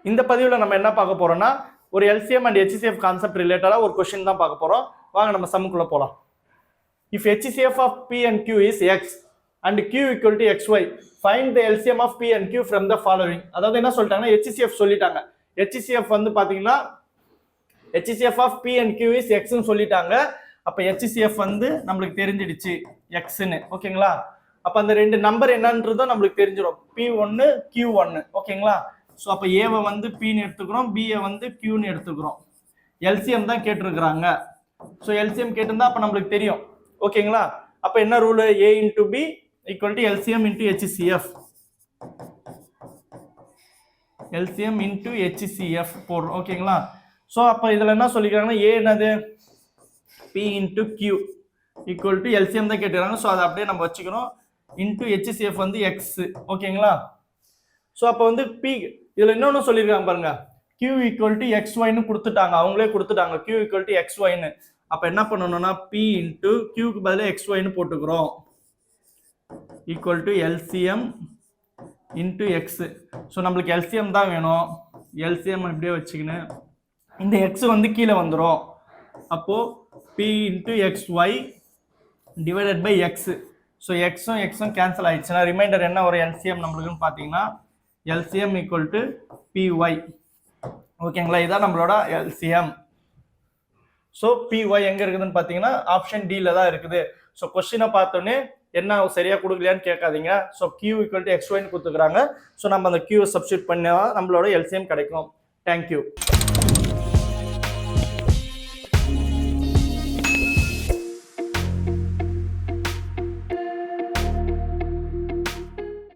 இந்த பதிவில் நம்ம என்ன பார்க்க போறோம்னா ஒரு LCM and HCF கான்செப்ட் ரிலேட்டடாக ஒரு கொஸ்டின் தான் பார்க்க போறோம். வாங்க நம்ம சம்முக்குள்ள போகலாம். If HCF of P and Q is X and Q equal to XY, find the LCM of P and Q from the following. அதாவது என்ன சொல்லிட்டாங்கன்னா HCF சொல்லிட்டாங்க. HCF வந்து பாத்தீங்கன்னா HCF of P and Q is X ன்னு சொல்லிட்டாங்க. அப்ப HCF வந்து நம்மளுக்கு தெரிஞ்சிடுச்சு X ன்னு. ஓகேங்களா? அப்ப அந்த ரெண்டு நம்பர் என்னன்றதோ நம்மளுக்கு தெரிஞ்சிடும். P1 Q1. ஓகேங்களா? சோ அப்ப A வை வந்து P ன்னு எடுத்துக்கிறோம், B யை வந்து Q ன்னு எடுத்துக்கிறோம். LCM தான் கேட்டிருக்காங்க. சோ LCM கேட்டிருந்தா அப்ப நம்மளுக்கு தெரியும். ஓகேங்களா? அப்ப என்ன rule? A into B equal to LCM into HCF. LCM into HCF போடுறோம். ஓகேங்களா? சோ அப்ப இதுல என்ன சொல்லிக்கிறாங்கன்னா A என்னது? P into Q equal to LCM தான் கேட்டிருக்காங்க. சோ அதை அப்படியே நம்ம வச்சுக்கிறோம். into HCF வந்து X. ஓகேங்களா? சோ அப்ப வந்து P இதுல இன்னொன்னு சொல்லிருக்காங்க பாருங்க. Q equal to XY ன்னு கொடுத்துட்டாங்க. அவங்களே கொடுத்துட்டாங்க Q equal to XY ன்னு. அப்ப என்ன பண்ணணும்னா P into Q க்கு பதிலா XY ன்னு போட்டுக்கிறோம். equal to LCM into X. So நம்மளுக்கு LCM தான் வேணும். LCM இப்படியே வச்சுக்கினேன். இந்த X வந்து கீழே வந்துரும். அப்போ P into XY divided by X. So எக்ஸும் எக்ஸும் கேன்சல் ஆயிடுச்சுன்னா ரிமைண்டர் என்ன ஒரு LCM நம்மளுக்குன்னு பார்த்தீங்கன்னா LCM equal to PY. ஓகேங்களா? இதான் நம்மளோட LCM. ஸோ PY எங்க இருக்குதுன்னு பார்த்தீங்கன்னா ஆப்ஷன் டில தான் இருக்குது. ஸோ கொஸ்டினை பார்த்தோன்னே என்ன சரியா கொடுக்கலையான்னு கேட்காதீங்க. So Q equal to XY ன்னு கொடுத்துக்கிறாங்க. ஸோ நம்ம அந்த Q சப்ஸ்டியூட் பண்ணா நம்மளோட LCM கிடைக்கும். தேங்க்யூ.